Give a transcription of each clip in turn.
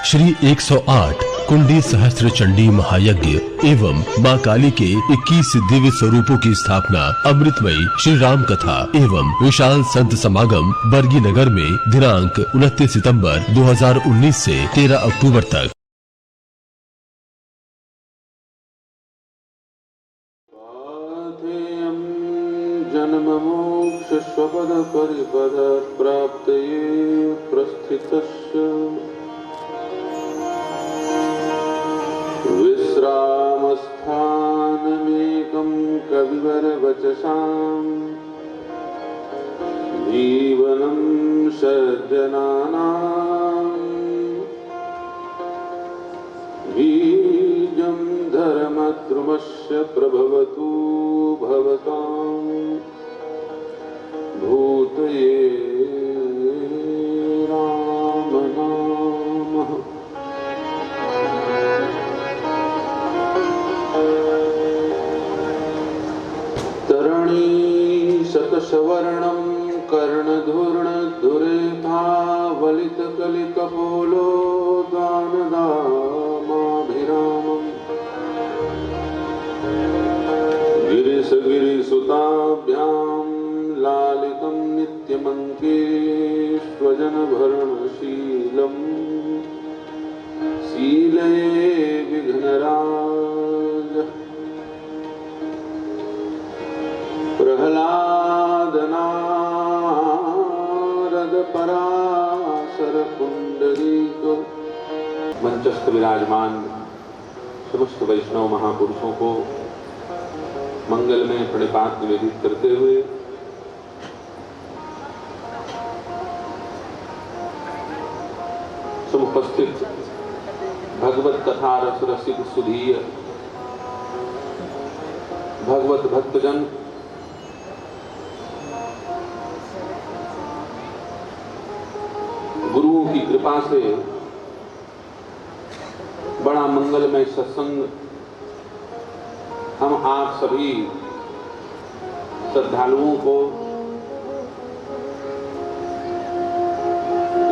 श्री 108 कुंडी सहस्त्र चंडी महायज्ञ एवं मां काली के 21 दिव्य स्वरूपों की स्थापना, अमृतमयी श्री राम कथा एवं विशाल संत समागम बरगी नगर में दिनांक 29 सितंबर 2019 से 13 अक्टूबर तक। जन्म मोक्ष स्वपद परिपद प्राप्तये प्रस्थितस्य विश्रामस्थानमेकं कविवर वचसाम् जीवनं सज्जनानां बीजं धर्मद्रुमस्य प्रभवतु भवतां भूतये राम नामः। तरणी शतसवर्णं कर्णधूर्णधुरेथावलितकलिकपोलो दानदामाभिरामम् गिरिसुताभ्यां लालितं नित्यमङ्के स्वजनभरणशीलं शीलये विघ्नराज प्रहलादनारद पराशर पुंडरीक। मंचस्थ विराजमान समस्त वैष्णव महापुरुषों को मंगल में प्रणिपात निवेदित करते हुए समुपस्थित भगवत कथा रस रसिक सुधीय भगवत भक्तजन, गुरुओं की कृपा से बड़ा मंगलमय सत्संग हम आप सभी श्रद्धालुओं को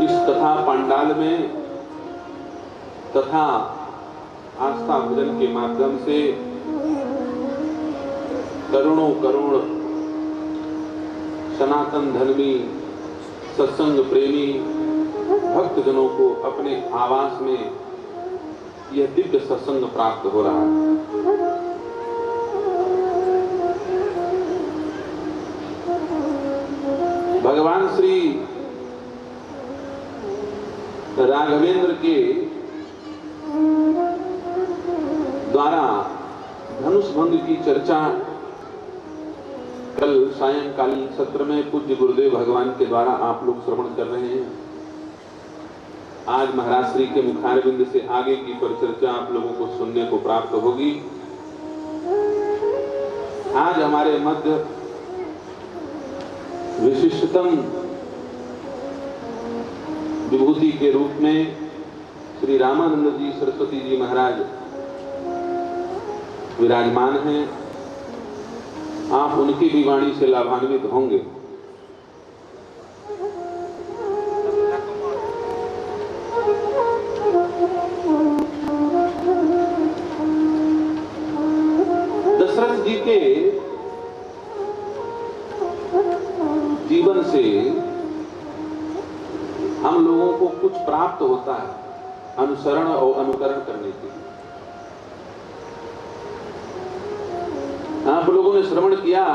इस कथा पंडाल में तथा आस्था भजन के माध्यम से करोड़ों करोड़ सनातन धर्मी सत्संग प्रेमी भक्तजनों को अपने आवास में यह दिव्य सत्संग प्राप्त हो रहा है। भगवान श्री राघवेंद्र के द्वारा धनुष भंग की चर्चा कल सायंकालीन सत्र में पूज्य गुरुदेव भगवान के द्वारा आप लोग श्रवण कर रहे हैं। आज महाराज श्री के मुखारविंद से आगे की परिचर्चा आप लोगों को सुनने को प्राप्त होगी। आज हमारे मध्य विशिष्टतम विभूति के रूप में श्री रामानंद जी सरस्वती जी महाराज विराजमान हैं। आप उनकी भी वाणी से लाभान्वित होंगे। दशरथ जी के जीवन से हम लोगों को कुछ प्राप्त होता है अनुसरण और अनुकरण करने के लिए। आप लोगों ने श्रवण किया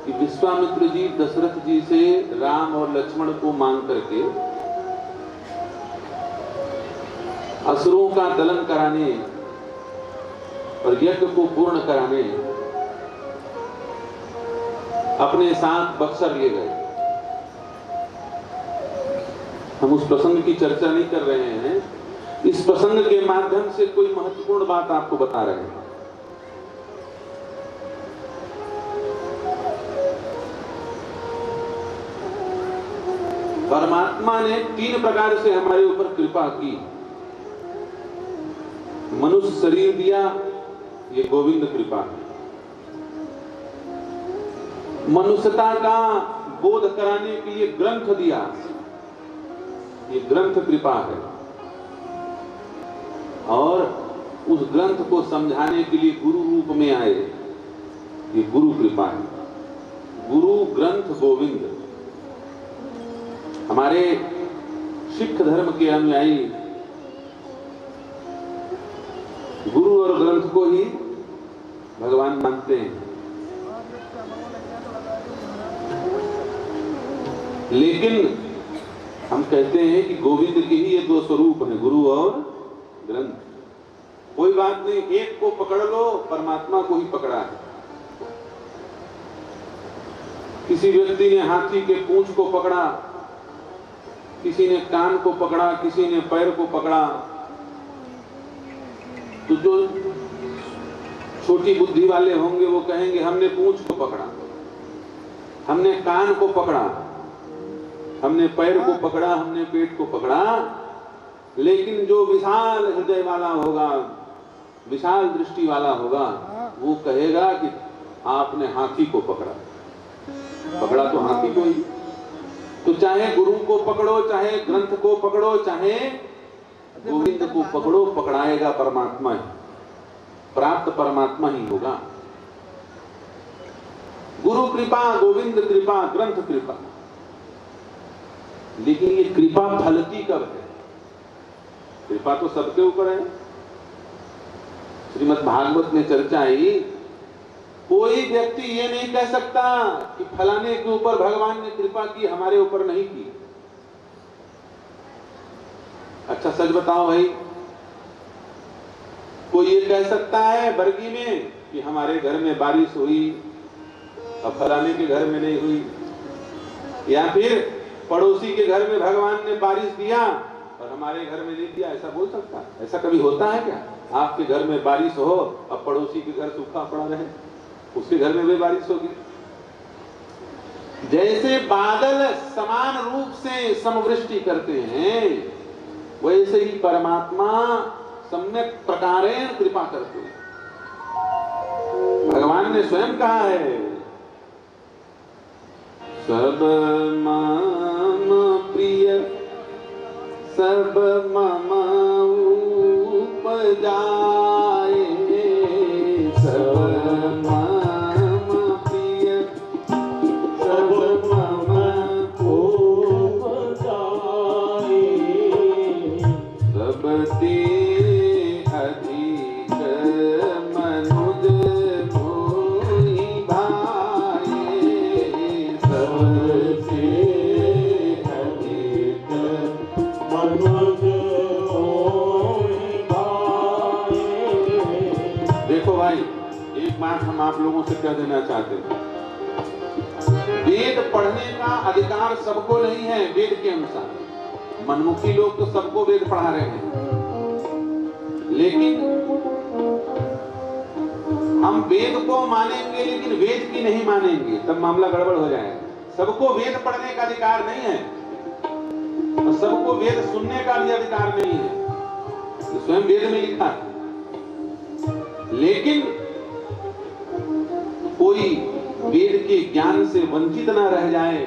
कि विश्वामित्र जी दशरथ जी से राम और लक्ष्मण को मांग करके असुरों का दलन कराने और यज्ञ को पूर्ण कराने अपने साथ बक्सर लिए गए। हम उस प्रसंग की चर्चा नहीं कर रहे हैं, इस प्रसंग के माध्यम से कोई महत्वपूर्ण बात आपको बता रहे हैं। परमात्मा ने 3 प्रकार से हमारे ऊपर कृपा की। मनुष्य शरीर दिया, ये गोविंद कृपा है। मनुष्यता का बोध कराने के लिए ग्रंथ दिया, ये ग्रंथ कृपा है। और उस ग्रंथ को समझाने के लिए गुरु रूप में आए। ये गुरु कृपा है। गुरु ग्रंथ गोविंद। हमारे सिख धर्म के अनुयायी गुरु और ग्रंथ को ही भगवान मानते हैं, लेकिन हम कहते हैं कि गोविंद के ही ये दो स्वरूप हैं, गुरु और ग्रंथ। कोई बात नहीं, एक को पकड़ लो, परमात्मा को ही पकड़ा है। किसी व्यक्ति ने हाथी के पूंछ को पकड़ा, किसी ने कान को पकड़ा, किसी ने पैर को पकड़ा, तो जो छोटी बुद्धि वाले होंगे वो कहेंगे हमने पूंछ को पकड़ा, हमने कान को पकड़ा, हमने पैर को पकड़ा, हमने पेट को पकड़ा। लेकिन जो विशाल हृदय वाला होगा, विशाल दृष्टि वाला होगा, वो कहेगा कि आपने हाथी को पकड़ा। पकड़ा तो हाथी को ही। तो चाहे गुरु को पकड़ो, चाहे ग्रंथ को पकड़ो, चाहे गोविंद को पकड़ो, पकड़ाएगा परमात्मा ही, प्राप्त परमात्मा ही होगा। गुरु कृपा, गोविंद कृपा, ग्रंथ कृपा। लेकिन ये कृपा फलती कब है? कृपा तो सबके ऊपर है। श्रीमद् भागवत में चर्चा आई, कोई व्यक्ति ये नहीं कह सकता कि फलाने के ऊपर भगवान ने कृपा की, हमारे ऊपर नहीं की। अच्छा सच बताओ भाई, कोई ये कह सकता है बरगी में कि हमारे घर में बारिश हुई और फलाने के घर में नहीं हुई? या फिर पड़ोसी के घर में भगवान ने बारिश दिया और हमारे घर में नहीं दिया, ऐसा बोल सकता? ऐसा कभी होता है क्या? आपके घर में बारिश हो और पड़ोसी के घर सूखा पड़ा रहे, उसके घर में भी बारिश होगी। जैसे बादल समान रूप से समवृष्टि करते हैं, वैसे ही परमात्मा सम्यक प्रकारेण कृपा करते हैं। भगवान ने स्वयं कहा है, सब मम प्रिय सब मम उपजाए, सब मम प्रिय सब मम उपजाए, सब तेरे अधिक मनुज मोहि भाए, सबसे अधिक मनुज मोहि भाए। देखो भाई, एक बात हम आप लोगों से कह देना चाहते हैं, वेद पढ़ने का अधिकार सबको नहीं है। वेद के अनुसार मनमुखी लोग तो सबको वेद पढ़ा रहे हैं, लेकिन हम वेद को मानेंगे लेकिन वेद की नहीं मानेंगे, तब मामला गड़बड़ हो जाएगा। सबको वेद पढ़ने का अधिकार नहीं है और सबको वेद सुनने का भी अधिकार नहीं है, तो स्वयं वेद में लिखा है। लेकिन कोई वेद के ज्ञान से वंचित न रह जाए,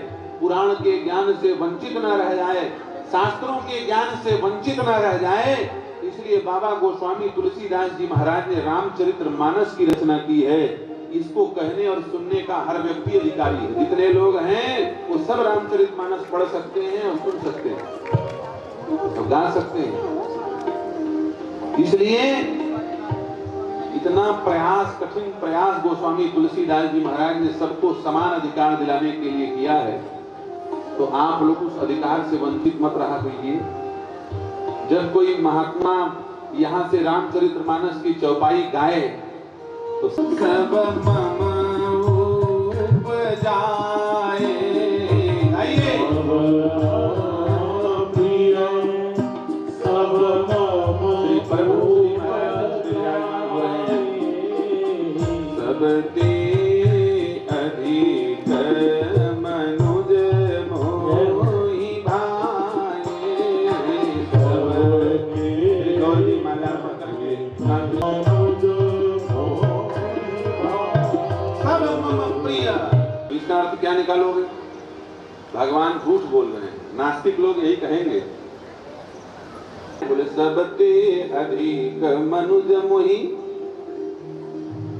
पुराण के ज्ञान से वंचित न रह जाए, शास्त्रों के ज्ञान से वंचित न रह जाए, इसलिए बाबा गोस्वामी तुलसीदास जी महाराज ने रामचरितमानस की रचना की है। इसको कहने और सुनने का हर व्यक्ति अधिकारी है। जितने लोग हैं वो सब रामचरितमानस पढ़ सकते हैं और सुन सकते हैं और गा सकते हैं। इसलिए इतना प्रयास, कठिन प्रयास गोस्वामी तुलसीदास जी महाराज ने सबको समान अधिकार दिलाने के लिए किया है। तो आप लोग उस अधिकार से वंचित मत रहा कीजिए। जब कोई महात्मा यहाँ से रामचरितमानस की चौपाई गाए तो सब मम उपजाए, आइए, सब सबते अधिक मनुज मोहि भाए, सबके गौरी माला करके सब मम प्रिय। इसका अर्थ क्या निकालोगे? भगवान झूठ बोल रहे हैं। नास्तिक लोग यही कहेंगे, बोले सबते अधिक मनुज मोही,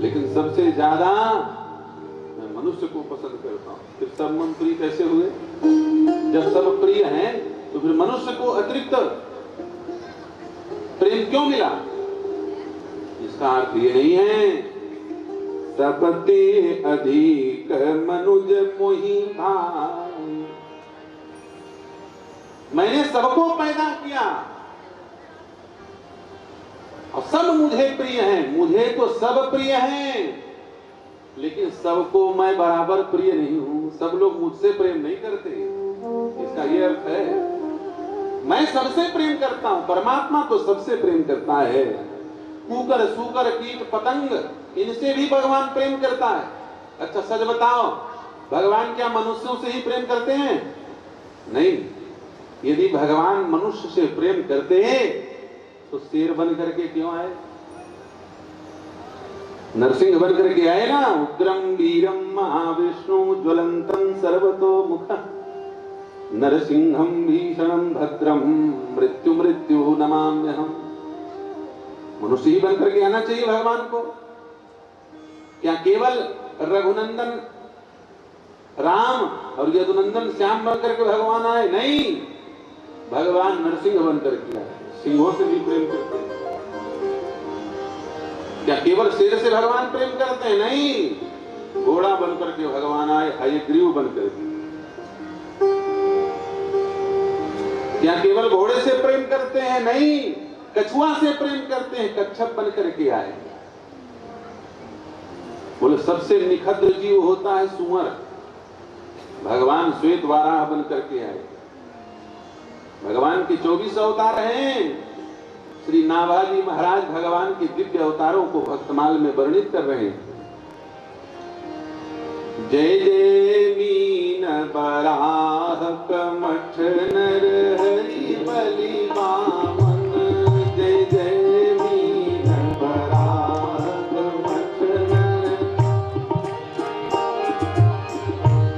लेकिन सबसे ज्यादा मैं मनुष्य को पसंद करता हूं। फिर सब मन प्रिय कैसे हुए? जब सब प्रिय हैं तो फिर मनुष्य को अतिरिक्त प्रेम क्यों मिला? इसका अर्थ ये नहीं है सबते अधिक मनुज मोही भाई। मैंने सबको पैदा किया और सब मुझे प्रिय हैं, मुझे तो सब प्रिय हैं, लेकिन सबको मैं बराबर प्रिय नहीं हूं। सब लोग मुझसे प्रेम नहीं करते। इसका यह अर्थ है मैं सबसे प्रेम करता हूं। परमात्मा तो सबसे प्रेम करता है। कुकर, सूकर, कीट, पतंग, इनसे भी भगवान प्रेम करता है। अच्छा सच बताओ, भगवान क्या मनुष्यों से ही प्रेम करते हैं? नहीं। यदि भगवान मनुष्य से प्रेम करते हैं तो शेर बन करके क्यों आए? नरसिंह बन करके आए ना। उग्रम वीरम महाविष्णु ज्वलंतम सर्वतोमुखं नरसिंहम भीषणम भद्रम मृत्यु मृत्यु नमाम्यहम्। मनुष्य ही बन करके आना चाहिए भगवान को। क्या केवल रघुनंदन राम और यदुनंदन श्याम बन करके भगवान आए? नहीं, भगवान नरसिंह बन करके आए। सिंहों से भी प्रेम करते हैं। क्या केवल शेर से भगवान प्रेम करते हैं? नहीं, घोड़ा बन करके भगवान आए, हयग्रीव बन करके। क्या केवल घोड़े से प्रेम करते हैं? नहीं, कछुआ से प्रेम करते हैं, कच्छप बन करके आए। बोले सबसे निखद्र जीव होता है सुअर, भगवान श्वेत वाराह बन करके आए। भगवान के 24 अवतार हैं। श्री नाभाजी महाराज भगवान के दिव्य अवतारों को भक्तमाल में वर्णित कर रहे हैं। जय जय मीन बराह कमठ नर हरि बलि वामन। जय जय मीन बराह कमठ नर,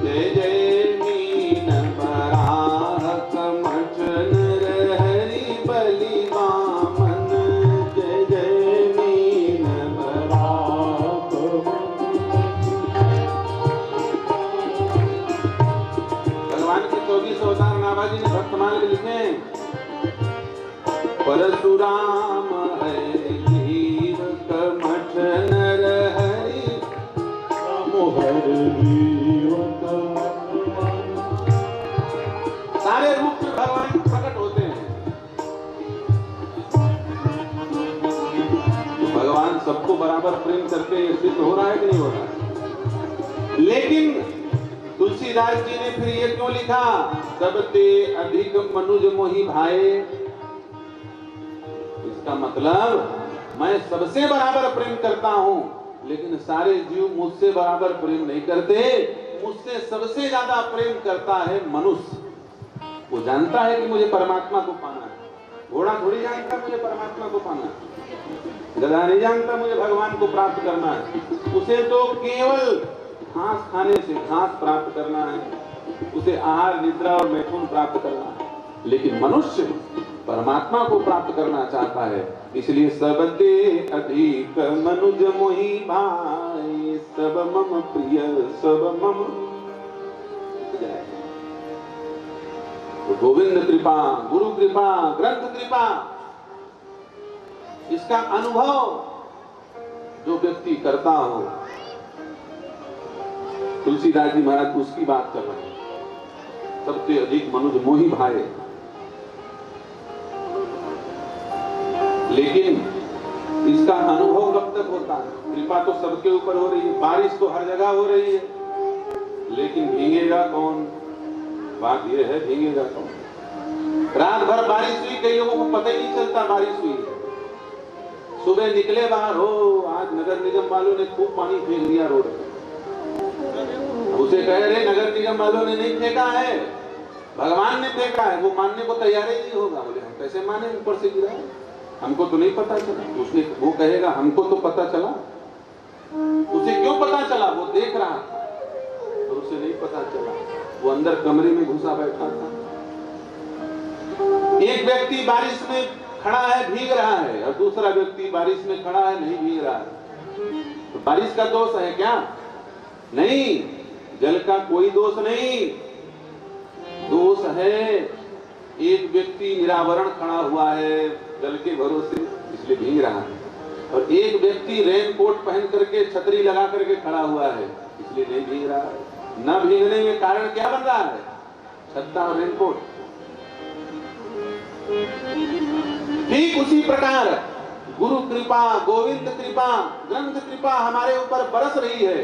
जय जय मीन बराह कमठ नर हरि बलि वामन। जय जय मीन बराह भगवान के 24 अवतार नाभाजी ने भक्तमाल में लिखे हैं। परशुराम है धीर कमठ नर हरि सारे रूप में भगवान प्रकट होते हैं। तो भगवान सबको बराबर प्रेम करते हैं, सिद्ध हो रहा है कि नहीं हो रहा है? लेकिन तुलसीदास जी ने फिर ये क्यों लिखा सबते अधिक मनुज मोहि भाए? इसका मतलब मैं सबसे बराबर प्रेम करता हूं, लेकिन सारे जीव मुझसे बराबर प्रेम नहीं करते। मुझसे सबसे ज्यादा प्रेम करता है मनुष्य। वो जानता है कि मुझे परमात्मा को पाना है। घोड़ा थोड़ी जानता मुझे परमात्मा को पाना है। गधा नहीं जानता मुझे भगवान को प्राप्त करना है। उसे तो केवल घास खाने से घास प्राप्त करना है, उसे आहार निद्रा और मैथुन प्राप्त करना है। लेकिन मनुष्य परमात्मा को प्राप्त करना चाहता है। इसलिए सबते अधिक मनुज मोहि भाई। सब मम प्रिय सब मम। तो गोविंद कृपा, गुरु कृपा, ग्रंथ कृपा, इसका अनुभव जो व्यक्ति करता हो, तुलसीदास जी महाराज उसकी बात कर रहे हैं। सबसे अधिक मनुज मोहि भाए। लेकिन इसका अनुभव कब तक होता है? कृपा तो सबके ऊपर हो रही है, बारिश तो हर जगह हो रही है, लेकिन भीगेगा कौन? बात यह है, भीगेगा कौन? रात भर बारिश हुई, कई लोगों को पता ही नहीं चलता बारिश हुई। सुबह निकले बाहर, हो आज नगर निगम वालों ने खूब पानी फेंक दिया रोड पे। उसे कह रहे नगर निगम वालों ने नहीं फेंका है, भगवान ने फेंका है। वो मानने को तैयार ही नहीं होगा। बोले हम कैसे माने, ऊपर से गिरा, हमको तो नहीं पता चला। उसने वो कहेगा हमको तो पता चला। उसे क्यों पता चला? वो देख रहा था और उसे नहीं पता चला। वो अंदर कमरे में घुसा बैठा था। एक व्यक्ति बारिश में खड़ा है भीग रहा है और दूसरा व्यक्ति बारिश में खड़ा है नहीं भीग रहा है, तो बारिश का दोष है क्या? नहीं, जल का कोई दोष नहीं। दोष है एक व्यक्ति निरावरण खड़ा हुआ है जल के भरोसे इसलिए भीग रहा है, और एक व्यक्ति रेनकोट पहन करके छतरी लगा करके खड़ा हुआ है इसलिए नहीं भीग रहा है। न भीगने में कारण क्या बन रहा है? छत्ता और रेनकोट। ठीक उसी प्रकार गुरु कृपा, गोविंद कृपा, ग्रंथ कृपा हमारे ऊपर बरस रही है,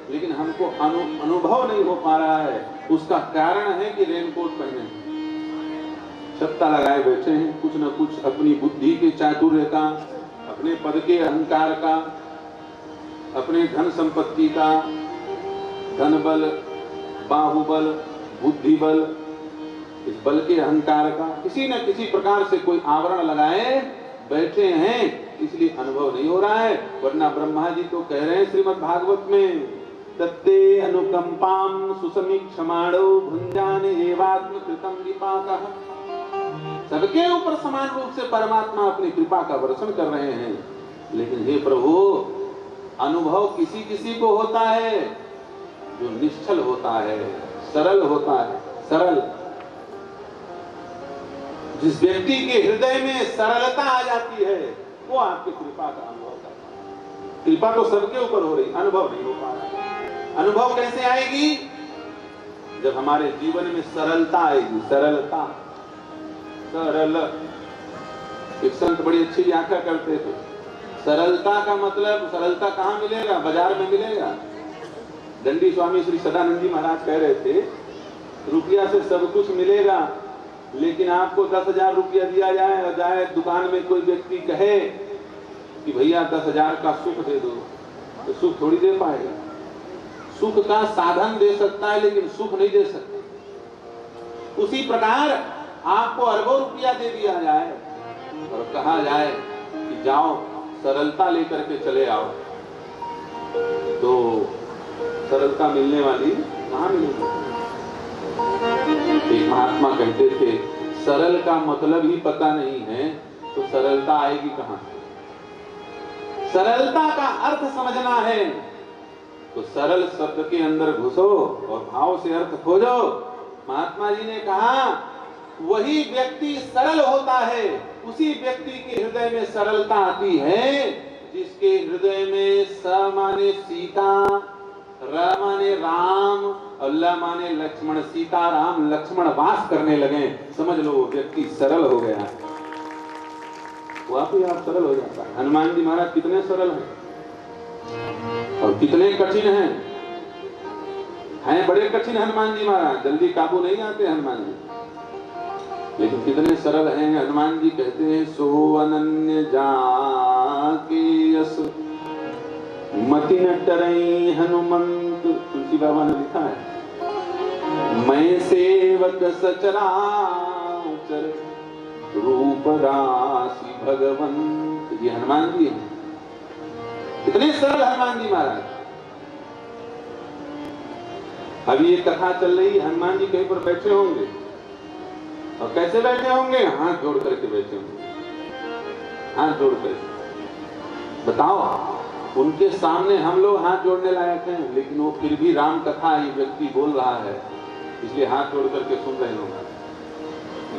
लेकिन हमको अनुभव नहीं हो पा रहा है। उसका कारण है कि रेनकोट पहने, छत्ता लगाए बैठे हैं, कुछ न कुछ अपनी बुद्धि के चातुर्य का, अपने पद के अहंकार का, अपने धन संपत्ति का, धन बल, बाहुबल, बुद्धि बल, इस बल के अहंकार का किसी न किसी प्रकार से कोई आवरण लगाए बैठे हैं, इसलिए अनुभव नहीं हो रहा है। वरना ब्रह्मा जी तो कह रहे हैं श्रीमद् भागवत में, तत्ते अनुकंपाम सुसमीक्षमाणो भुंजान एवात्म कृतम विपाकः। सबके ऊपर समान रूप से परमात्मा अपनी कृपा का वर्षण कर रहे हैं, लेकिन हे प्रभु अनुभव किसी किसी को होता है जो निश्चल होता है, सरल होता है। सरल, जिस व्यक्ति के हृदय में सरलता आ जाती है वो आपकी कृपा का अनुभव करता है। कृपा तो सबके ऊपर हो रही, अनुभव नहीं हो पा रहा। अनुभव कैसे आएगी? जब हमारे जीवन में सरलता आएगी। सरलता, सरल, एक संत बड़ी अच्छी व्याख्या करते थे। सरलता का मतलब, सरलता कहाँ मिलेगा? बाजार में मिलेगा। दंडी स्वामी श्री सदानंद जी महाराज कह रहे थे, रुपया से सब कुछ मिलेगा, लेकिन आपको 10,000 रुपया दिया जाए और जाए दुकान में कोई व्यक्ति कहे कि भैया 10,000 का सुख दे दो, तो सुख थोड़ी दे पाएगा। सुख का साधन दे सकता है लेकिन सुख नहीं दे सकता। उसी प्रकार आपको अरबों रुपया दे दिया जाए और कहा जाए कि जाओ सरलता लेकर के चले आओ, तो सरलता मिलने वाली कहाँ मिलेगी? एक महात्मा कहते थे, सरल का मतलब ही पता नहीं है तो सरलता आएगी कहां? सरलता का अर्थ समझना है तो सरल शब्द के अंदर घुसो और भाव से अर्थ खोजो। महात्मा जी ने कहा, वही व्यक्ति सरल होता है, उसी व्यक्ति के हृदय में सरलता आती है जिसके हृदय में स माने सीता, र माने राम, अल्लाह माने लक्ष्मण। सीता राम लक्ष्मण वास करने लगे, समझ लो वो व्यक्ति सरल हो गया। वो आप ही आप सरल हो जाता है। हनुमान जी महाराज कितने सरल हैं और कितने कठिन हैं बड़े कठिन हनुमान जी महाराज, जल्दी काबू नहीं आते हनुमान जी, लेकिन कितने सरल हैं। हनुमान जी कहते हैं, सो अनन्य जाके यस मति न टरई हनुमंत। तुलसी बाबा ने लिखा है, मैं सेवक सचराचर रूप राशि भगवंत। ये हनुमान जी हैं, कितने सरल हनुमान जी महाराज। अभी ये कथा चल रही, हनुमान जी कहीं पर बैठे होंगे, और कैसे बैठे होंगे? हाथ जोड़ करके बैठे होंगे, हाथ जोड़ करके। बताओ, उनके सामने हम लोग हाथ जोड़ने लायक हैं, लेकिन वो फिर भी राम कथा ये व्यक्ति बोल रहा है, इसलिए हाथ जोड़ करके सुन रहे होंगे।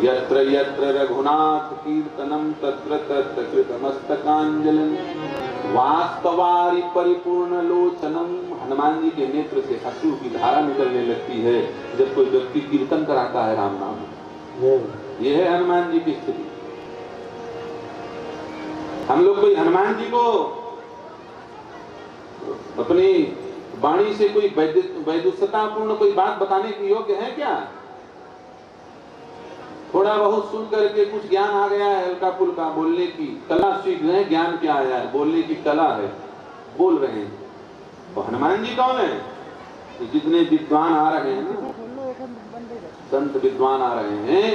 यत्र यत्र रघुनाथ कीर्तनम तत्र तत्र कृतमस्तकांजलिं वास्तवारि परिपूर्ण लोचनम। हनुमान जी के नेत्र से अश्रु की धारा निकलने लगती है जब कोई व्यक्ति कीर्तन कराता है राम नाम। ये है हनुमान जी की स्थिति। हम लोग कोई हनुमान जी को अपनी वाणी से कोई वैदुष्यतापूर्ण कोई बात बताने की योग्य है क्या? थोड़ा बहुत सुन करके कुछ ज्ञान आ गया है, हल्का फुल्का बोलने की कला सीख रहे हैं, ज्ञान क्या आया है? बोलने की कला है, बोल रहे हैं। तो हनुमान जी कौन है? तो जितने विद्वान आ रहे हैं, संत विद्वान आ रहे हैं,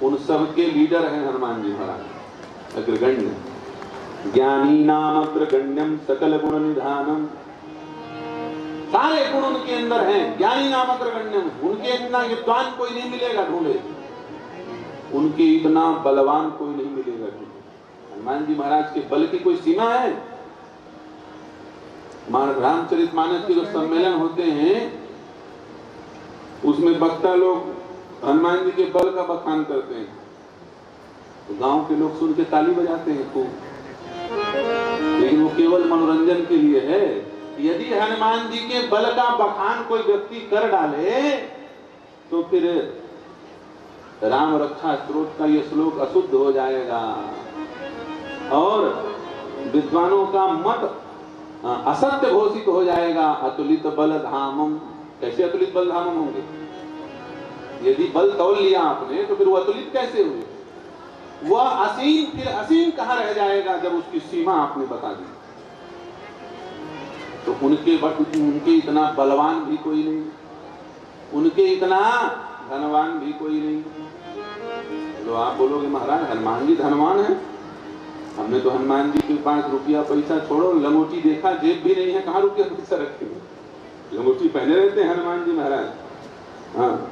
उन सब के लीडर हैं हनुमान जी महाराज, अग्रगण्य। ज्ञानी नाम अग्रगण्यम सकल गुण निधानम। सारे गुण उनके अंदर हैं। ज्ञानी नाम अग्रगण्यम, उनके इतना विद्वान कोई नहीं मिलेगा, ढूंढे। उनके इतना बलवान कोई नहीं मिलेगा। हनुमान जी महाराज के बल की कोई सीमा है? रामचरितमानस के जो सम्मेलन होते हैं उसमें वक्ता लोग हनुमान जी के बल का बखान करते हैं, तो गांव के लोग सुन के ताली बजाते हैं खूब, लेकिन वो केवल मनोरंजन के लिए है। यदि हनुमान जी के बल का बखान कोई व्यक्ति कर डाले तो फिर राम रक्षा स्त्रोत का ये श्लोक अशुद्ध हो जाएगा और विद्वानों का मत असत्य घोषित हो जाएगा। अतुलित बल धामम, कैसे अतुलित बल धामम होंगे? यदि बल तौल लिया आपने तो फिर वो अतुलित कैसे हुए? वह असीम फिर असीम कहां रह जाएगा जब उसकी सीमा आपने बता दी। तो उनके इतना बलवान भी कोई नहीं, उनके इतना धनवान भी कोई नहीं। तो आप बोलोगे महाराज हनुमान जी धनवान है? हमने तो हनुमान जी के पास रुपया पैसा छोड़ो, लंगोटी देखा, जेब भी नहीं है, कहाँ रुपया पैसा रखेंगे? लंगोटी पहने रहते हैं हनुमान जी महाराज। हाँ,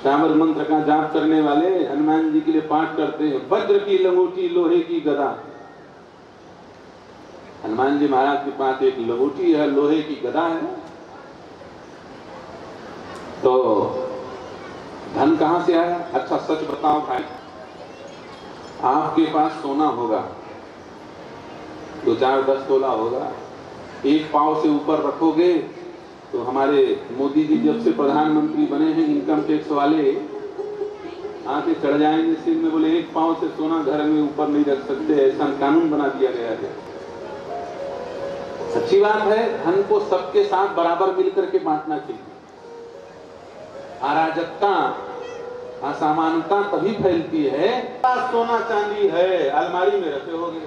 श्यामल मंत्र का जाप करने वाले हनुमान जी के लिए पाठ करते हैं, वज्र की लंगोटी लोहे की गदा। हनुमान जी महाराज के पास एक लंगोटी है, लोहे की गदा है। तो धन कहां से आया? अच्छा सच बताओ भाई, आपके पास सोना होगा, 2-4-10 तोला होगा, एक पाव से ऊपर रखोगे तो हमारे मोदी जी जब से प्रधानमंत्री बने हैं इनकम टैक्स वाले आके चढ़ जाएंगे सिर में, बोले एक पाव से सोना घर में ऊपर नहीं रख सकते, ऐसा कानून बना दिया गया है। सच्ची बात है, धन को सबके साथ बराबर मिलकर के बांटना चाहिए। अराजकता असमानता तभी फैलती है, सोना चांदी है अलमारी में रखे होंगे,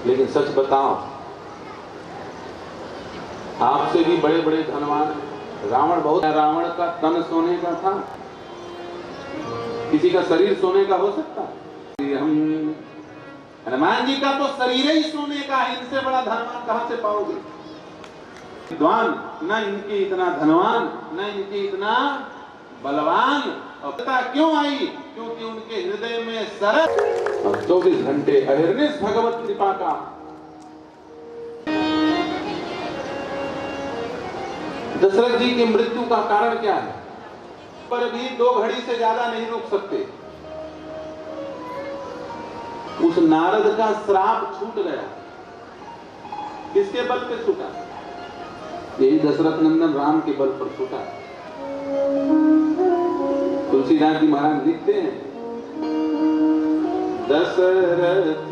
लेकिन सच बताओ आपसे भी बड़े बड़े धनवान रावण बहुत, रावण का तन सोने का था, किसी का शरीर सोने का हो सकता? हम हनुमान जी का तो शरीर ही सोने का है, इनसे बड़ा धनवान कहां से पाओगे? विद्वान न इनके इतना धनवान न इनके इतना बलवान। और पता क्यों आई? क्योंकि उनके हृदय में सरस और 24 घंटे अहिर्निश भगवत कृपा का। दशरथ जी की मृत्यु का कारण क्या है? पर भी 2 घड़ी से ज्यादा नहीं रुक सकते। उस नारद का श्राप छूट गया, किसके बल पे छूटा? यही दशरथ नंदन राम के बल पर छूटा। तुलसीदास जी महाराज लिखते हैं, दशरथ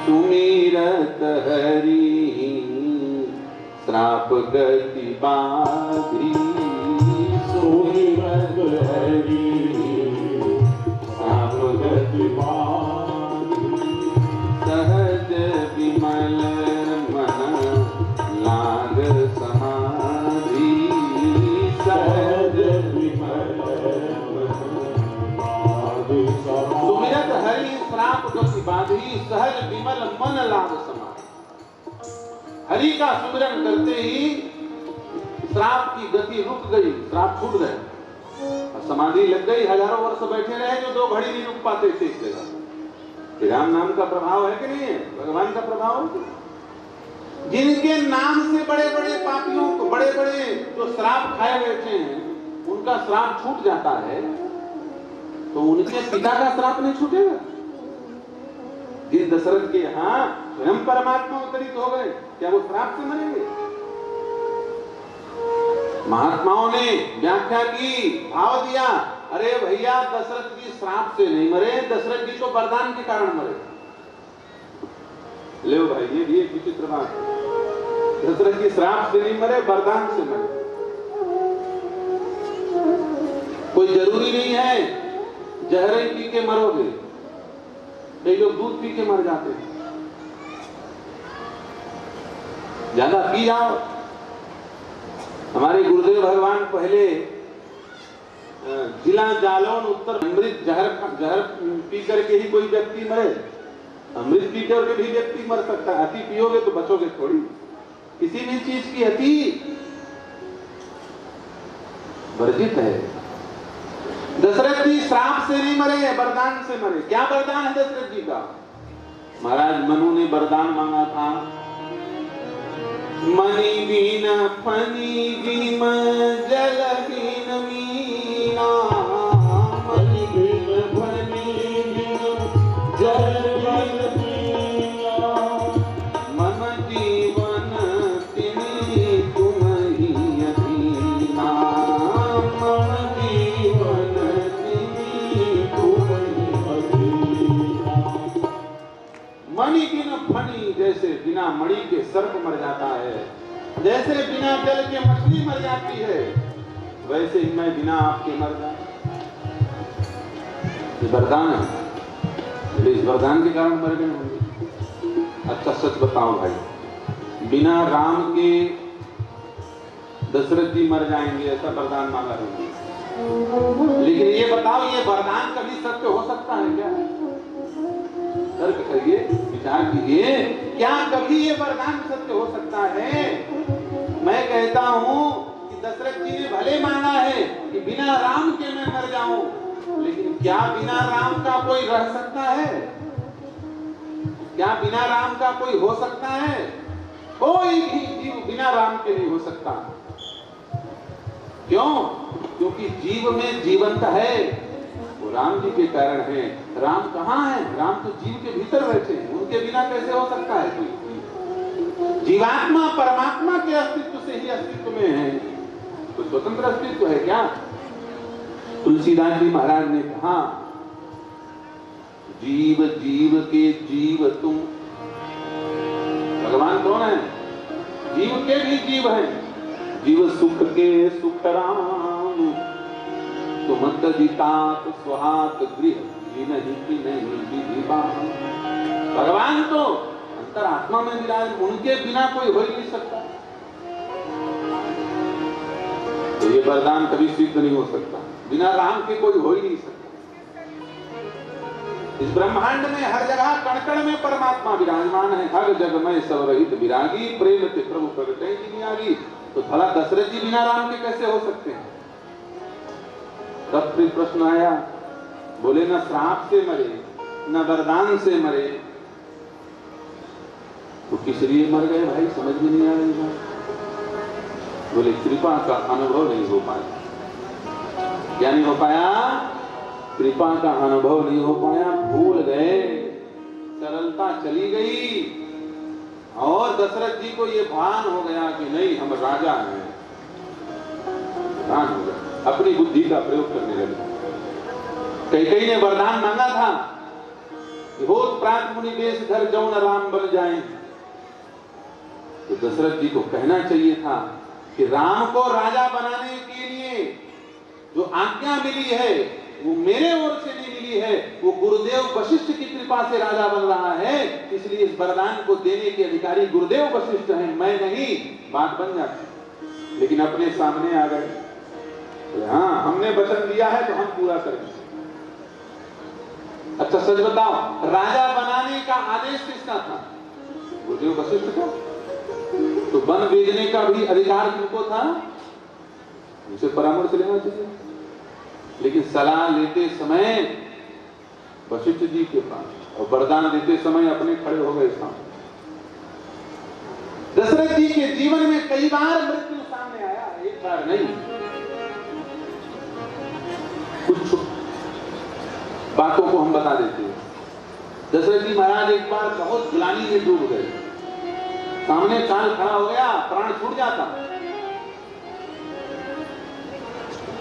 सुमिरत हरि श्राप गति बाधी, सुमिरत हरि श्राप गति बाधी, सहज विमल मन लाग समाधि, सहज विमल सुमिरत हरि श्राप गति बाधी, सहज विमल मन लाग समाधि। हरि का सुमिरन करते ही श्राप की गति रुक गई, श्राप छूट गए और समाधि लग गई। हजारों वर्ष बैठे रहे जो 2 घड़ी नहीं रुक पाते थे एक जगह। राम नाम का प्रभाव है कि नहीं है? भगवान का प्रभाव है। जिनके नाम से बड़े बड़े पापियों को, बड़े बड़े जो श्राप खाए बैठे हैं, उनका श्राप छूट जाता है, तो उनके पिता का श्राप नहीं छूटेगा? जिन दशरथ के यहाँ स्वयं परमात्मा अवतरित हो गए, क्या वो श्राप से मरेंगे? महात्माओं ने व्याख्या की, भाव दिया, अरे भैया दशरथ जी श्राप से नहीं मरे, दशरथ जी तो वरदान के कारण मरे। ले भाई, ये भी एक विचित्र बात है। दशरथ जी श्राप से नहीं मरे, वरदान से मरे। कोई जरूरी नहीं है जहर ही पी के मरोगे, कई लोग दूध पी के मर जाते हैं। ज्यादा पी जाओ। हमारे गुरुदेव भगवान पहले जिला जालौन उत्तर अमृत जहर पी करके ही कोई व्यक्ति मरे, अमृत पी करके भी व्यक्ति मर सकता है। अति पियोगे तो बचोगे थोड़ी। किसी भी चीज की अति वर्जित है। दशरथ जी श्राप से नहीं मरे, वरदान से मरे। क्या वरदान है दशरथ जी का? महाराज मनु ने वरदान मांगा था, मणि बीन फनी जिम जल बीन मीना, मणि बीन फनी जिम जल बीन मीना, मम जीवन तिनि तुम ही अधीना, मम जीवन तिनि तुम ही अधीना। मणि बिन फनी, जैसे बिना मणि के सर्प मर जाता है, जैसे बिना जल के मछली मर जाती है, वैसे ही मैं बिना आपके मर जाऊं। ये वरदान है, इस वरदान के कारण मर गए होंगे। अच्छा सच बताओ भाई, बिना राम के दशरथ जी मर जाएंगे ऐसा वरदान मांगा होंगे। लेकिन ये बताओ, ये वरदान कभी सत्य हो सकता है क्या? तर्क करिए, विचार कीजिए, क्या कभी ये वरदान सत्य हो सकता है? मैं कहता हूं कि दशरथ जी ने भले मांगा है कि बिना राम के मैं मर जाऊं, लेकिन क्या बिना राम का कोई रह सकता है? क्या बिना राम का कोई हो सकता है? कोई भी जीव बिना राम के नहीं हो सकता। क्यों? क्योंकि जीव में जीवंत है, वो राम जी के कारण है। राम कहाँ है? राम तो जीव के भीतर बैठे हैं, उनके बिना कैसे हो सकता है कोई? जीवात्मा परमात्मा के अस्तित्व से ही अस्तित्व में है, तो स्वतंत्र अस्तित्व है क्या? तुलसीदास जी महाराज ने कहा, जीव जीव के जीव तुम। भगवान कौन है? जीव के भी जीव है। जीव सुख के सुख राम, तुम तजितात सुहात गृह नहीं की नहीं विधिबा। भगवान तो अंतरात्मा में विराज, उनके बिना कोई हो ही नहीं सकता। तो ये वरदान कभी सिद्ध नहीं हो सकता, बिना राम के कोई हो ही नहीं सकता। इस ब्रह्मांड में हर जगह कण-कण में परमात्मा विराजमान है। हर जग में सब रहित विरागी, प्रेम ते प्रभु प्रगटे की नियागी। तो भला दशरथ जी बिना राम के कैसे हो सकते हैं? तब फिर प्रश्न आया, बोले न श्राप से मरे, न वरदान से मरे, तो किस लिए मर गए भाई? समझ में नहीं आ रही बात। बोले कृपा का अनुभव नहीं हो पाया। क्या नहीं हो पाया? कृपा का अनुभव नहीं हो पाया, भूल गए, सरलता चली गई, और दशरथ जी को ये भान हो गया कि नहीं हम राजा हैं। भान हो गया, अपनी बुद्धि का प्रयोग करने लगे। कैकेयी ने वरदान मांगा था कि होत प्रात मुनि वेश धर जौन राम बन जाएं। तो दशरथ जी को कहना चाहिए था कि राम को राजा बनाने के लिए जो आज्ञा मिली है वो मेरे ओर से नहीं मिली है, वो गुरुदेव वशिष्ठ की कृपा से राजा बन रहा है। इसलिए इस वरदान को देने के अधिकारी गुरुदेव वशिष्ठ हैं, मैं नहीं। बात बन जाती, लेकिन अपने सामने आ गए। हाँ, हमने वचन दिया है तो हम पूरा करेंगे। अच्छा सच बताओ, राजा बनाने का आदेश किसका था? गुरुदेव वशिष्ठ का। तो वन भेजने का भी अधिकार किनको था? उनसे परामर्श लेना चाहिए। लेकिन सलाह लेते समय वशिष्ठ जी के पास, और वरदान देते समय अपने खड़े हो गए सामने। दशरथ जी के जीवन में कई बार मृत्यु सामने आया, एक बार नहीं। कुछ बातों को हम बता देते हैं। दशरथ जी महाराज एक बार बहुत ग्लानि में डूब गए, सामने काल खड़ा हो गया, प्राण छूट जाता।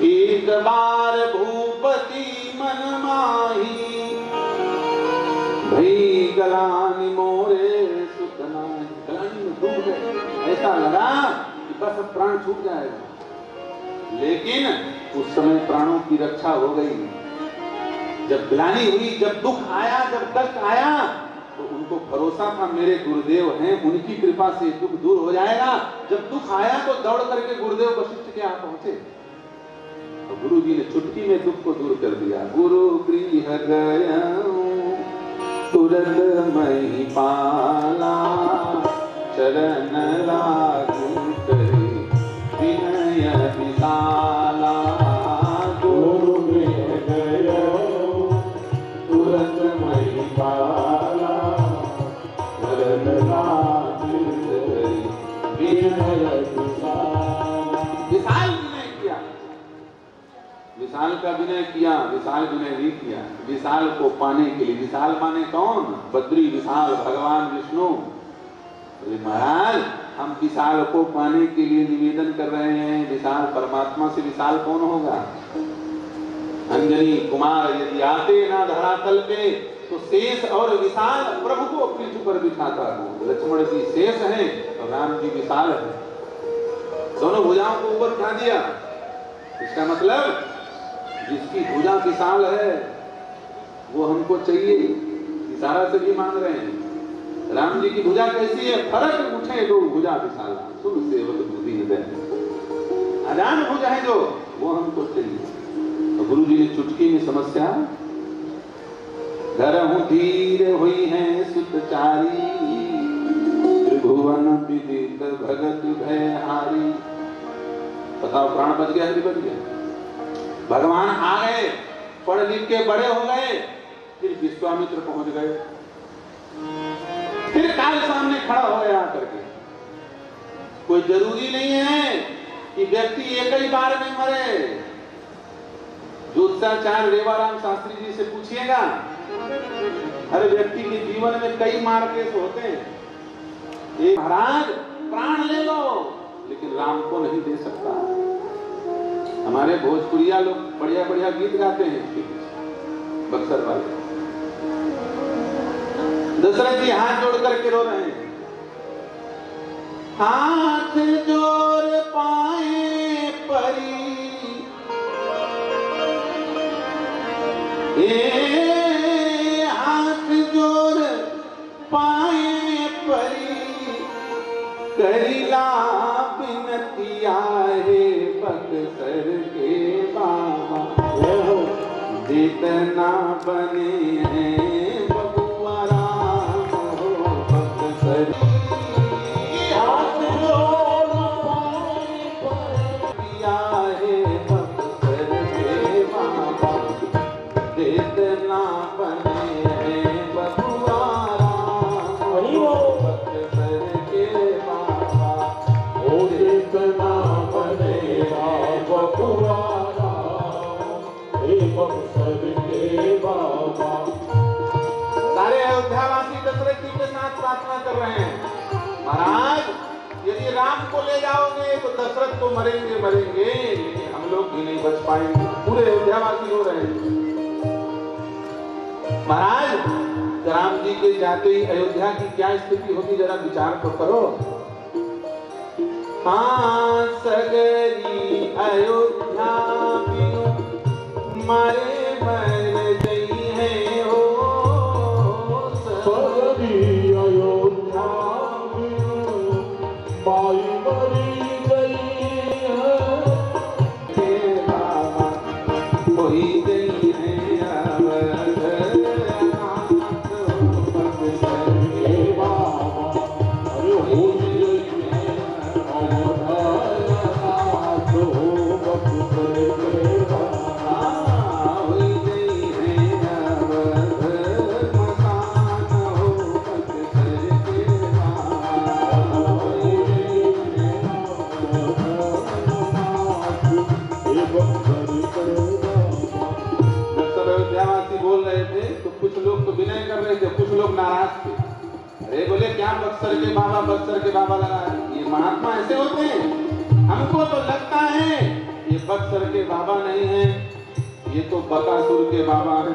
एक बार भूपति मन माही, भई गलानि मोरे सुत नाही। गलानि में डूब गए, ऐसा लगा कि बस अब प्राण छूट जाएगा। लेकिन उस समय प्राणों की रक्षा हो गई। जब ग्लानि हुई, जब दुख आया, जब कष्ट आया, तो उनको भरोसा था मेरे गुरुदेव हैं, उनकी कृपा से दुख दूर हो जाएगा। जब दुख आया तो दौड़ करके गुरुदेव वशिष्ठ के यहाँ पहुंचे, तो गुरु जी ने चुटकी में दुख को दूर कर दिया। गुरु गृह गया तुरंत मही पाला, चरण लागू करे विनय विशाला। गुरु गृह किया, विशाल जी ने नहीं किया। विशाल को पाने के लिए, विशाल माने कौन? बद्री विशाल भगवान विष्णु। बोले महाराज हम विशाल को पाने के लिए निवेदन कर रहे हैं। विशाल परमात्मा से विशाल कौन होगा? अंजनी कुमार यदि आते ना धरातल पे तो शेष और विशाल प्रभु को पीठ पर बिठाता हूं। लक्ष्मण जी शेष हैं और राम जी विशाल है। दोनों भुजाओं को ऊपर उठा दिया। इसका मतलब जिसकी भुजा विशाल है वो हमको चाहिए, इशारा से भी मांग रहे हैं। राम जी की भुजा कैसी है? फरक उठे दो भुजा विशाल, सुन सेवक बुद्धि हृदय। अजान भुजा है जो, वो हमको चाहिए। तो गुरु जी ने चुटकी में समस्या, धरहु धीर हुई है सुतचारी, त्रिभुवन विदित भगत भयहारी। बताओ प्राण बच गया है? बच गया। भगवान आ गए, पढ़ लिख के बड़े हो गए, फिर विश्वामित्र पहुंच गए, फिर काल सामने खड़ा हो गया करके। कोई जरूरी नहीं है कि व्यक्ति एक ही बार में मरे। ज्योतिषाचार्य रेवाराम शास्त्री जी से पूछिएगा, हर व्यक्ति के जीवन में कई मार केस होते हैं। एक महाराज प्राण ले लो लेकिन राम को नहीं दे सकता। हमारे भोजपुरिया लोग बढ़िया बढ़िया गीत गाते हैं, बक्सर वाले। दशरथ जी हाथ जोड़ करके रो रहे हैं, हाथ जोड़ पाए परी, हाथ जोड़ पाए परी, करिला बिनतिया है बक्सर के बाबा, जितना बने हैं बबुआ राम हो बक्सर। हाथ जोड़ पाए परिया है बक्सर के बाबा, जितना बने हैं बबुआ राम हो बक्सर के बाबा, जितना बने बबुआ सारे अयोध्यावासी दशरथ जी के साथ प्रार्थना कर रहे हैं, महाराज यदि राम को ले जाओगे तो दशरथ तो मरेंगे मरेंगे, लेकिन हम लोग भी नहीं बच पाएंगे। पूरे अयोध्यावासी रो रहे हैं। महाराज राम जी के जाते ही अयोध्या की क्या स्थिति होगी जरा विचार तो करो। हाँ सगरी अयोध्या मारे मर गई है हो, सगरी अयोध्या माई मरी गई है, बाबा कोई गई है अवध नाथ बक्सर के बाबा, अरे हो गई है अवध नाथ हो बक्सर के बाबा, हुई गई है अवध मसान हो बक्सर के बाबा, हुई गई है अवध नाथ हे बक्सर के बाबा। जब सब अयोध्यावासी बोल रहे थे तो कुछ लोग तो विनय कर रहे थे, कुछ लोग नाराज थे। अरे बोले क्या बक्सर के बाबा लगा है? ये महात्मा ऐसे होते हैं? हमको तो लगता है ये बक्सर के बाबा नहीं है, ये तो बकासुर के बाबा है।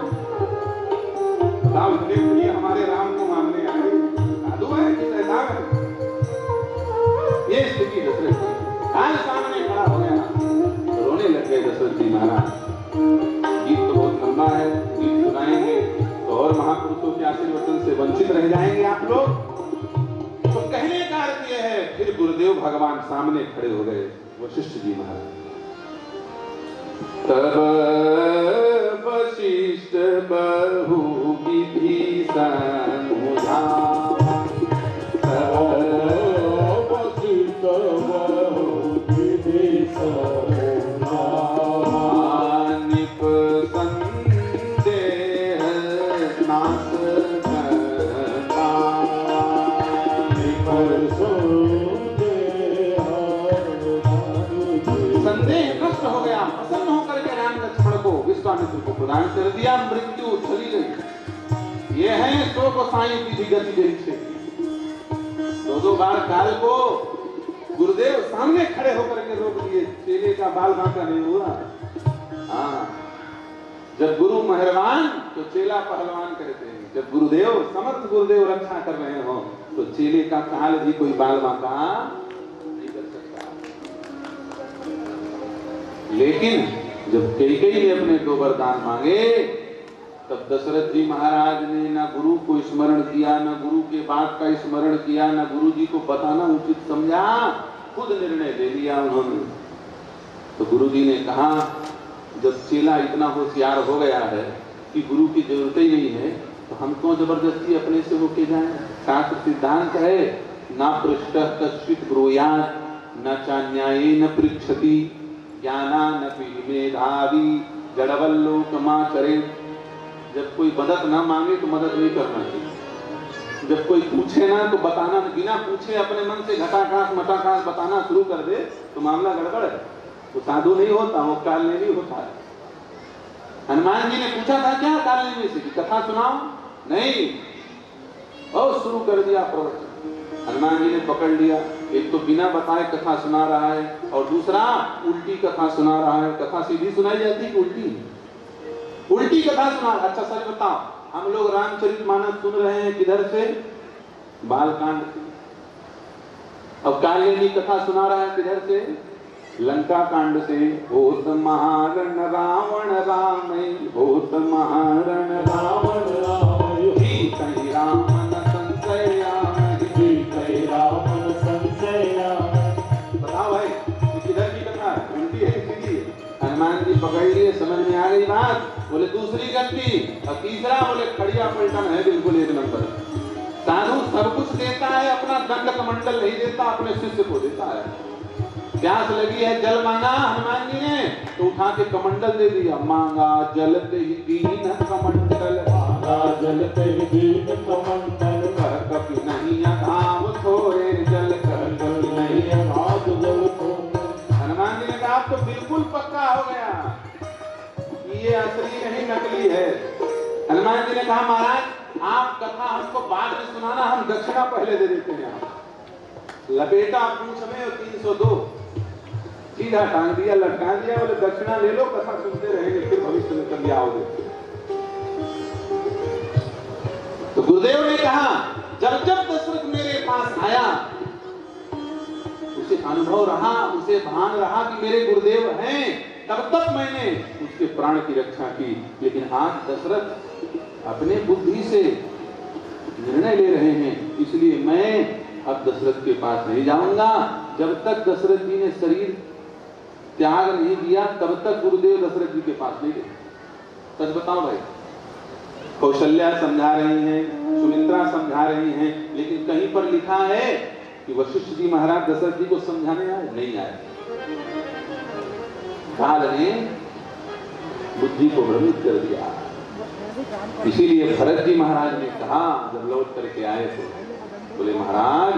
बताओ इतने ये हमारे राम को मानने आए साधु है कि शैतान है? ये स्थिति दशरथ जी काल सामने खड़ा हो गया, रोने लग गए दशरथ जी महाराज। गीत तो बहुत लंबा है, गीत सुनाएंगे तो और महापुरुषों के आशीर्वचन से वंचित रह जाएंगे आप लोग। तो कहने का अर्थ यह है, फिर गुरुदेव भगवान सामने खड़े हो गए, वशिष्ठ जी महाराज। तब वशिष्ठ बहु विधि समझा, वशिष्ठ बहु विधि समझा, निप संदेह नाश करता, संदेह नष्ट हो गया। प्रसन्न होकर के राम लक्ष्मण को विश्वामित्र को प्रदान कर दिया, मृत्यु चली गई। ये है सो गोसाई विधि गति गई छे। दो बार काल को गुरुदेव सामने खड़े होकर के रोक दिए, चेले का बाल बांका नहीं हुआ। हाँ, जब गुरु मेहरबान तो चेला पहलवान कहते हैं, जब गुरुदेव समर्थ गुरुदेव रक्षा कर रहे हो तो चेले का काल भी कोई बाल बांका नहीं कर सकता। लेकिन जब कैकेयी ने अपने 2 वरदान मांगे, तब दशरथ जी महाराज ने ना गुरु को स्मरण किया, ना गुरु के बात का स्मरण किया, ना गुरु जी को बताना उचित समझा, खुद निर्णय ले लिया उन्होंने। तो गुरु जी ने कहा, जब चेला इतना होशियार हो गया है कि गुरु की जरूरत ही नहीं है, तो हम क्यों जबरदस्ती अपने से होके जाएं? शास्त्र सिद्धांत है, ना पृष्ठः कश्चित् ब्रूयात्, न चान्यायेन पृच्छति, ज्ञानानपि मेधावी जड़वल्लोकमाचरेत्। जब कोई मदद ना मांगे तो मदद नहीं करना चाहिए। जब कोई पूछे ना तो बताना, बिना पूछे अपने मन से घटाकाश मटाकाश बताना शुरू कर दे तो मामला गड़बड़ है। वो साधु नहीं होता, वो कालनेमी होता है। हनुमान जी ने पूछा था क्या कालनेमी से कि कथा सुनाओ? नहीं, और शुरू कर दिया प्रवचन। हनुमान जी ने पकड़ लिया, एक तो बिना बताए कथा सुना रहा है और दूसरा उल्टी कथा सुना रहा है। कथा सीधी सुनाई जाती है कि उल्टी? उल्टी कथा सुना। अच्छा सच बताओ, हम लोग रामचरितमानस सुन रहे हैं किधर से? बालकांड से। अब कालनेमी कथा सुना रहा है किधर से? लंका कांड से। होत महारण रावण रामय, होत महारण रावण रामय, कहीं रामन संशयामय, कहीं रामन संशयामय। बताओ भाई किधर की कथा है? उल्टी है सीधी? हनुमान जी पकड़ लिए, समझ में आ गई बात, बोले दूसरी गलती, और तीसरा बोले खड़िया पलटन है बिल्कुल 1 नंबर। साधु सब कुछ देता है, अपना दंड कमंडल नहीं देता, अपने शिष्य को देता है। प्यास लगी है, जल मांगा हनुमान जी ने तो उठा के कमंडल दे दिया। मांगा जल ते ही दीन कमंडल, मांगा जल ते ही दीन कमंडल, कह कपि नहीं अभाव थोरे जल, कह कपि नहीं अभाव जल थोरे। हनुमान जी ने कहा अब तो बिल्कुल पक्का हो गया कि ये असली नहीं नकली है। हनुमान जी ने कहा महाराज आप कथा हमको बाद में सुनाना, हम दक्षिणा पहले दे देते हैं। लपेटा पूछ में 302 सीधा टांग दिया, लटका दिया, बोले दक्षिणा ले लो, कथा सुनते रहेंगे, फिर भविष्य में कभी आओगे। तो गुरुदेव ने कहा जब जब दशरथ मेरे पास आया उसे अनुभव रहा, उसे भान रहा कि मेरे गुरुदेव हैं, तब तक मैंने उसके प्राण की रक्षा की। लेकिन आज दशरथ अपने बुद्धि से निर्णय ले रहे हैं, इसलिए मैं अब दशरथ के पास नहीं जाऊंगा। जब तक दशरथ जी ने शरीर त्याग नहीं दिया तब तक गुरुदेव दशरथ जी के पास नहीं गए। सच बताओ भाई, कौशल्या समझा रही हैं, सुमित्रा समझा रही हैं, लेकिन कहीं पर लिखा है कि वशिष्ठ जी महाराज दशरथ जी को समझाने आए? नहीं आए। काल ने बुद्धि को भ्रमित कर दिया। इसीलिए भरत जी महाराज ने कहा जब लौट करके आए तो बोले महाराज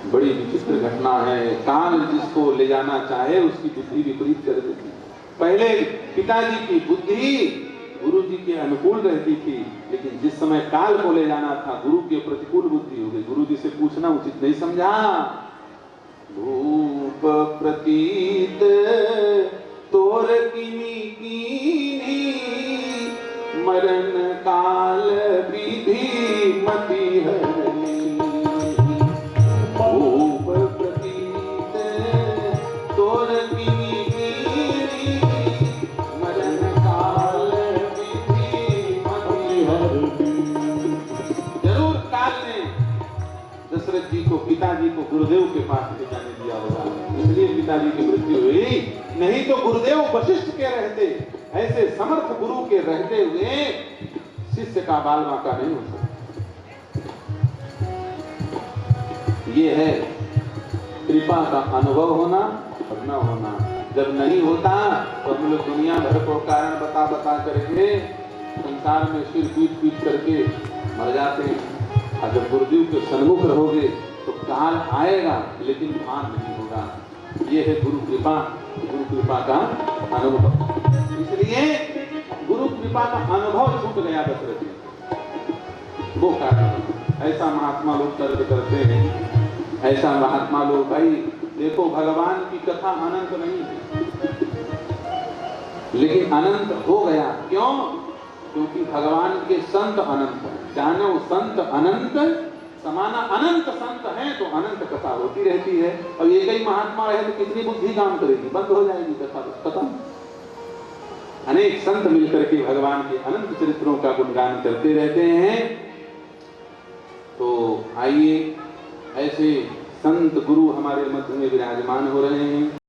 बड़ी विचित्र घटना है, काल जिसको ले जाना चाहे उसकी बुद्धि विपरीत कर देती। पहले पिताजी की बुद्धि गुरु जी के अनुकूल रहती थी, लेकिन जिस समय काल को ले जाना था गुरु के प्रतिकूल बुद्धि हो गई। गुरु जी से पूछना उचित नहीं समझा। भूप प्रतीत तोर किनी कीनी, मरण काल विधि मति हरनी। भूप प्रतीत तोर किनी कीनी, मरण काल विधि मति हरनी। जरूर काल ने दशरथ जी को, पिताजी को गुरुदेव के पास ले जाने दिया होगा, इसलिए पिताजी की मृत्यु हुई। नहीं तो गुरुदेव वशिष्ठ के रहते, ऐसे समर्थ गुरु के रहते हुए शिष्य का बाल बांका नहीं हो सकता। ये है कृपा का अनुभव होना और न होना। जब नहीं होता तो हम लोग दुनिया भर को कारण बता बता करके संसार में सिर पीट पीट करके मर जाते हैं। और जब गुरुदेव के सन्मुख रहोगे तो काल आएगा लेकिन भान नहीं होगा। ये है गुरु कृपा। गुरु कृपा का अनुभव। इसलिए गुरु कृपा का अनुभव छूट गया दशरथ जी, वो कारण। ऐसा महात्मा लोग तर्क करते हैं, ऐसा महात्मा लोग, भाई देखो भगवान की कथा अनंत नहीं है, लेकिन अनंत हो गया। क्यों? क्योंकि भगवान के संत अनंत हैं। जानो संत अनंत समाना, अनंत संत हैं तो अनंत कथा होती रहती है। और एक ही महात्मा रहे तो कितनी बुद्धि काम करेगी, बंद हो जाएगी कथा, खत्म। अनेक संत मिलकर के भगवान के अनंत चरित्रों का गुणगान करते रहते हैं। तो आइए, ऐसे संत गुरु हमारे मध्य में विराजमान हो रहे हैं।